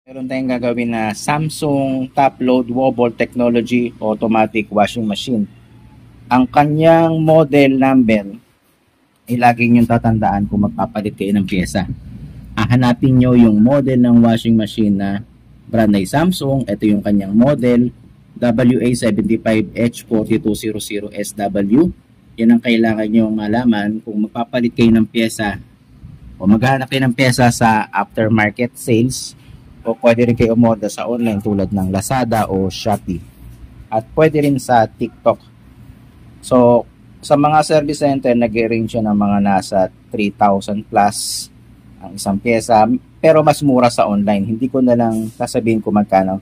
Meron tayong gagawin na Samsung Top Load Wobble Technology Automatic Washing Machine. Ang kanyang model number ay lagi niyong tatandaan kung magpapalit kayo ng pyesa. Hahanapin nyo yung model ng washing machine na brand ay Samsung. Ito yung kanyang model WA75H4200SW. Yan ang kailangan nyo malaman kung magpapalit kayo ng pyesa o maghanap kayo ng pyesa sa aftermarket sales, o pwede rin kayo umorder sa online tulad ng Lazada o Shopee, at pwede rin sa TikTok. So sa mga service center, nag-range siya ng mga nasa 3,000 plus ang isang pyesa, pero mas mura sa online. Hindi ko na lang sasabihin kung magkano,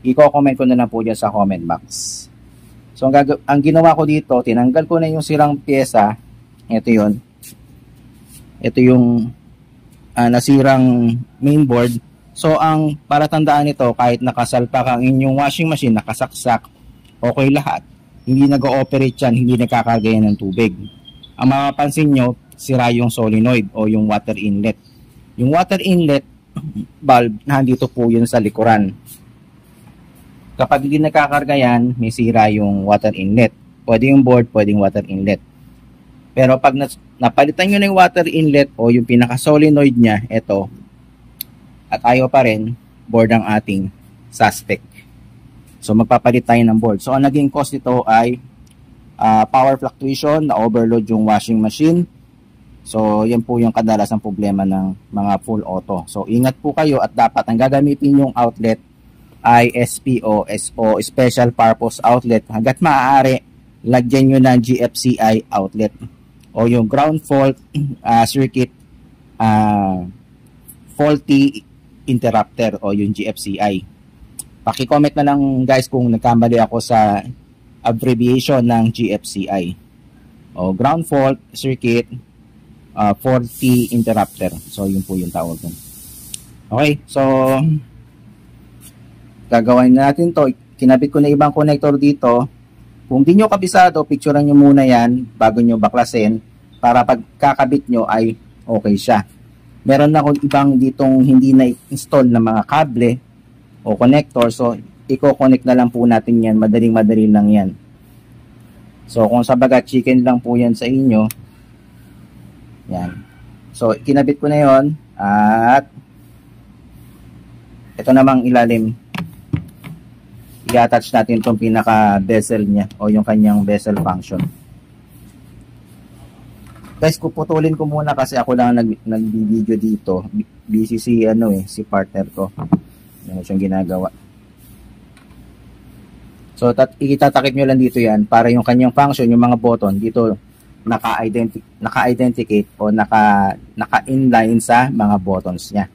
i-comment ko na lang po dyan sa comment box. So ang ginawa ko dito, tinanggal ko na yung sirang pyesa. Ito yung nasirang mainboard. So ang para tandaan nito, kahit nakasalpak ang inyong washing machine, nakasaksak, okay lahat. Hindi nag-ooperate yan, hindi nagkakarga yan ng tubig. Ang mapapansin nyo, sira yung solenoid o yung water inlet. Yung water inlet valve, nandito po yun sa likuran. Kapag hindi nagkakarga yan, may sira yung water inlet. Pwede yung board, pwedeng water inlet. Pero pag napalitan nyo na yung water inlet o yung pinaka-solenoid nya, ito, at ayaw pa rin, board ang ating suspect. So magpapalit tayo ng board. So ang naging cause nito ay power fluctuation, na overload yung washing machine. So yan po yung kadalasang problema ng mga full auto. So ingat po kayo, at dapat ang gagamitin yung outlet ay SPO o Special Purpose Outlet. Hanggat maaari, lagyan nyo ng GFCI outlet o yung ground fault circuit faulty interrupter o yung GFCI. Paki-comment na lang guys kung nagkamali ako sa abbreviation ng GFCI o ground fault circuit faulty interrupter. So yun po yung tawag dun. Okay, so gagawin natin to. Kinabit ko na ibang connector dito. Kung di nyo kabisado, picturean nyo muna yan bago nyo baklasin para pagkakabit nyo ay okay siya. Meron na akong ibang ditong hindi na-install na mga kable o connector. So, i-connect na lang po natin yan. Madaling-madali lang yan. So, kung sabaga chicken lang po yan sa inyo, yan. So, kinabit ko na yon. At ito namang ilalim, i-attach natin itong pinaka-bezel niya o yung kanyang bezel function. Guys, puputulin ko muna kasi ako lang nag-video dito. Busy si si partner ko. Yan siyang ginagawa. So itatakip nyo lang dito yan para yung kanyang function, yung mga button dito naka-identicate o naka-inline sa mga buttons niya.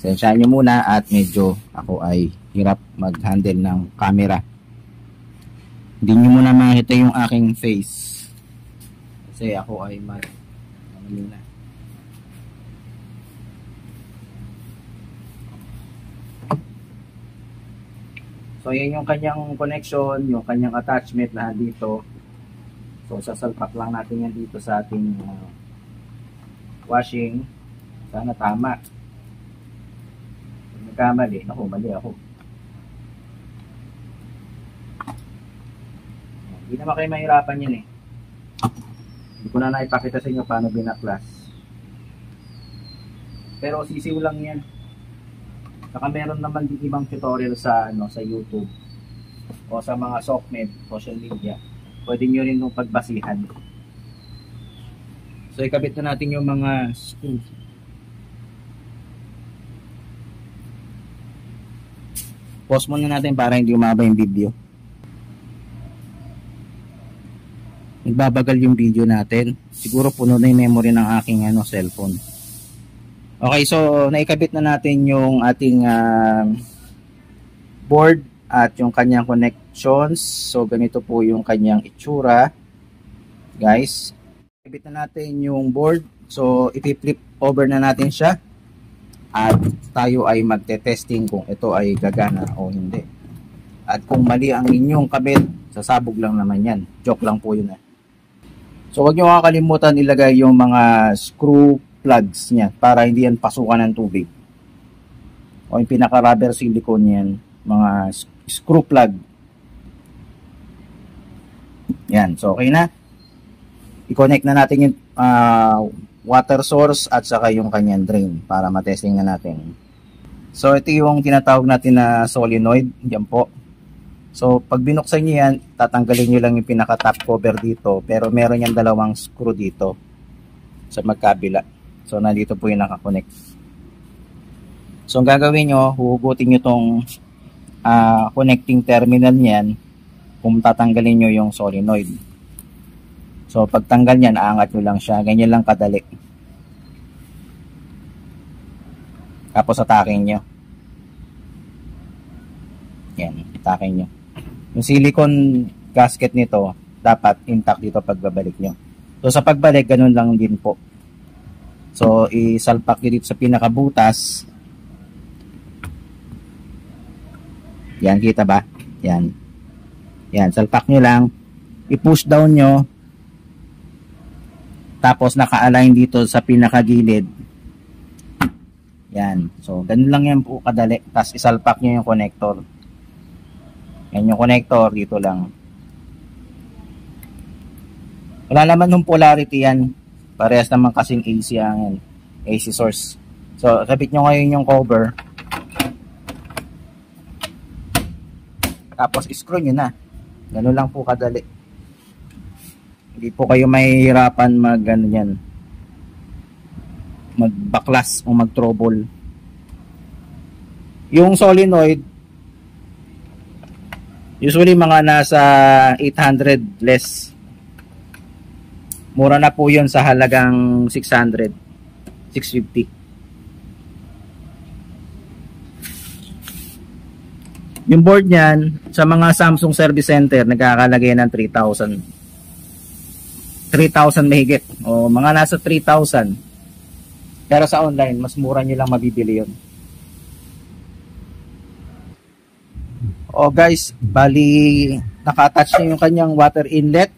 Sensyahan nyo muna at medyo ako ay hirap mag-handle ng camera. Hindi nyo muna makita yung aking face kasi ako ay muna. So yan yung kanyang connection, yung kanyang attachment na dito. So sasalpak lang natin yan dito sa ating washing. Sana tama. Kung nagkamali, mali ako. Hindi naman kayo mahirapan yan eh. Hindi ko na naipakita sa inyo paano binaklas. Pero sisiw lang yan. Saka meron naman din ibang tutorial sa sa YouTube o sa mga SOCMED, social media. Pwede nyo rin nung pagbasihan. So ikabit na natin yung mga screws. Pause muna natin para hindi umaba yung video. Nagbabagal yung video natin. Siguro puno na yung memory ng aking cellphone. Okay, so naikabit na natin yung ating board at yung kanyang connections. So ganito po yung kanyang itsura. Guys, ikabit na natin yung board. So ipi-flip over na natin siya. At tayo ay magte-testing kung ito ay gagana o hindi. At kung mali ang inyong kabit, sasabog lang naman yan. Joke lang po yun eh. So huwag nyo kakalimutan ilagay yung mga screw plugs niya para hindi yan pasukan ng tubig. o yung pinaka rubber silicone yan, mga screw plug. Yan, so okay na. I-connect na natin yung water source at saka yung kanyang drain para matesting na natin. So ito yung tinatawag natin na solenoid, yan po. So pag binuksan nyo yan, tatanggalin nyo lang yung pinaka top cover dito, pero meron yung dalawang screw dito sa magkabila. So nandito po yung nakakonect. So ang gagawin nyo, huhugutin nyo tong connecting terminal niyan kung tatanggalin nyo yung solenoid. So pagtanggal niyan, aangat nyo lang siya. Ganyan lang kadali. Tapos atakin nyo. Yan, atakin nyo. Yung silicone gasket nito, dapat intact dito pagbabalik nyo. So sa pagbalik, ganun lang din po. So isalpak nyo dito sa pinakabutas. Yan, kita ba? Yan. Yan, salpak nyo lang. I-push down nyo. Tapos naka-align dito sa pinakagilid. Yan. So, ganun lang yan po kadali. Tapos isalpak nyo yung connector. Yan yung connector. Dito lang. Wala naman yung polarity yan. Parehas naman kasing AC ang AC source. So, kapit nyo ngayon yung cover. Tapos screw nyo na. Ganun lang po kadali. Hindi po kayo mahihirapan magbaklas o mag-trouble. Yung solenoid, usually mga nasa 800 less. Mura na po yun sa halagang 600, 650. Yung board niyan, sa mga Samsung Service Center, nagkakalagay ng 3,000. 3,000 mahigit. O mga nasa 3,000. Pero sa online, mas mura nyo lang mabibili yun. O guys, bali, naka-attach na yung kanyang water inlet.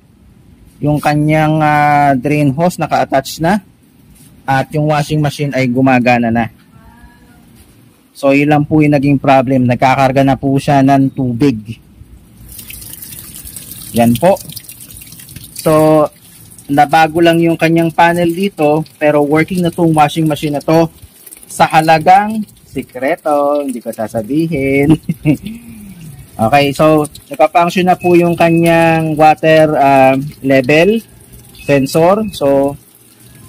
Yung kanyang drain hose, naka-attach na. At yung washing machine ay gumagana na. So, yun lang po yung naging problem. Nagkakarga na po siya ng tubig. Yan po. So, nabago lang yung kanyang panel dito. Pero working na itong washing machine na to sa halagang sikreto. Hindi ko sasabihin. Okay, so, nagpa-function na po yung kanyang water level sensor. So,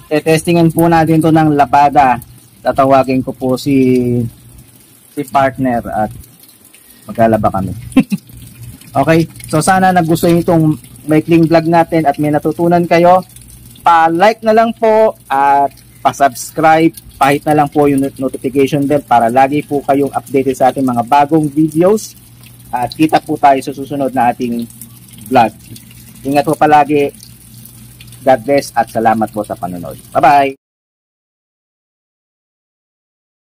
testingan po natin to ng labada. Tatawagin ko po si partner at maglalaba kami. Okay, so sana nagustuhan itong maikling vlog natin at may natutunan kayo. Pa-like na lang po at pa-subscribe, pahit na lang po yung notification bell para lagi po kayong updated sa ating mga bagong videos at kita po tayo sa susunod na ating vlog. Ingat po palagi. God bless at salamat po sa panonood. Bye-bye!